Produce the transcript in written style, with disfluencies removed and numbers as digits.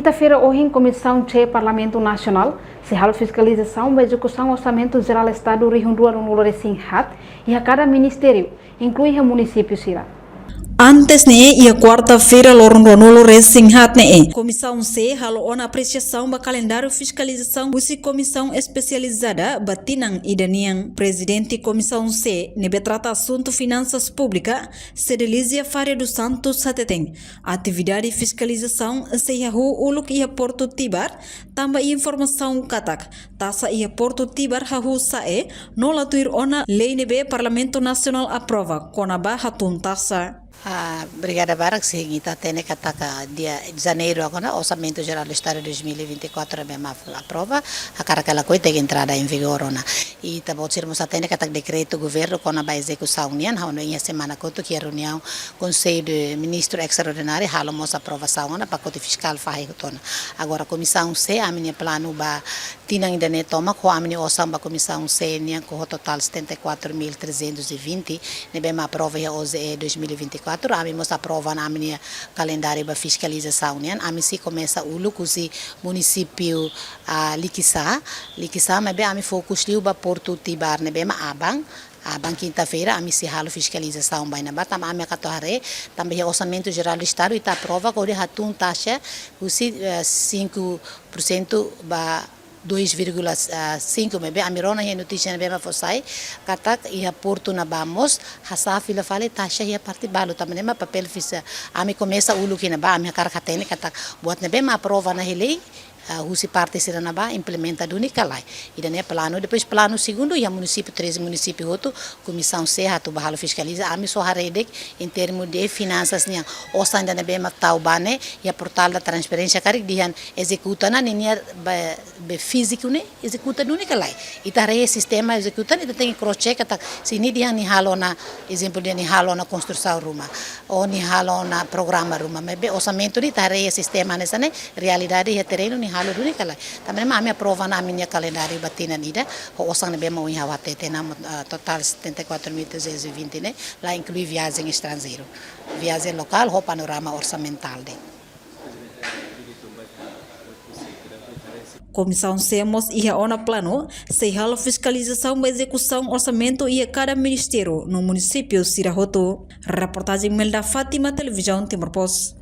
Quinta-feira, hoje, em Comissão de Parlamento Nacional, se hal fiscalização da execução do Orçamento Geral do Estado do Rio no Resinhat e a cada ministério, inclui o município Sira. Antes e a quarta-feira no Resinhat Comissão C halo na apreciação do calendário fiscalização busi comissão especializada batinang idaniang presidente Comissão C nebe trata assunto finanças pública Sedelizia Faria dos Santos Hateteng atividade fiscalização seyahu uluk ia Porto Tibar tamba informação katak tasa ia Porto Tibar hahu sae no latuir ona lei nebe Parlamento Nacional aprova konaba hatun tasa. Obrigada, Barak. Sim, está tendo que atacar dia de janeiro agora, Orçamento Geral do Estado de 2024 é mesmo aprova, a cara aquela coisa tem que entrar em vigor, e também temos a tendo que atacar decreto do governo com a execução união, a união semana quanto que a reunião Conselho de Ministro Extraordinário, halamos aprovação na pacote fiscal faz agora Comissão C, a minha plano ba tinang ainda ne toma com a minha orçamento Comissão C, com o total 74.320, ne bem aprova hoje 2024. A mim mostra aprova na minha calendário da fiscalização, né? A mim se começa o lucro se município Liquiçá, mas bem a mim focus liu ba Porto Tibar, né? Bem a quinta-feira a mim se halo fiscalização bem na bata, a minha catorre também o Orçamento Geral do Estado está aprova com o hatun taxa o 5% ba 2,5 mebe amirona he notícia bema fosai katak ia Porto na bamos hasa fila fale taxa ia parte balo também ma papel fisa ami começa ulu que na ba ami cara katene katak buat na bema aprova na lei husi parte sira na ba implementa do nikalai ida né plano depois plano segundo e a município 13 município outro comissão C hatu bahalo fiscaliza ami so haredek em termos de finanças nia osa ainda na bema taubane e a portal da transparência carik dihan executa na ninia be físico né executa do nikalai ita re sistema executa ita tem cross check ata sini dihan ni halo na exemplo de ni halo na construção rumah ou ni halo na programa rumah mebe orçamento ni ta re sistema nessa né realidade e terreno ni halo duni kala também a minha prova na minha calendário batina nida o osang bem mau inhawa tete na total 74.320 né lá inclui viagem estrangeiro viagem local o panorama orçamental de Comissão SEMOS ia ona plano se halo fiscalização da execução orçamento e cada ministério no município Sirahoto. Reportagem Melda Fátima, Televisão Timor Post.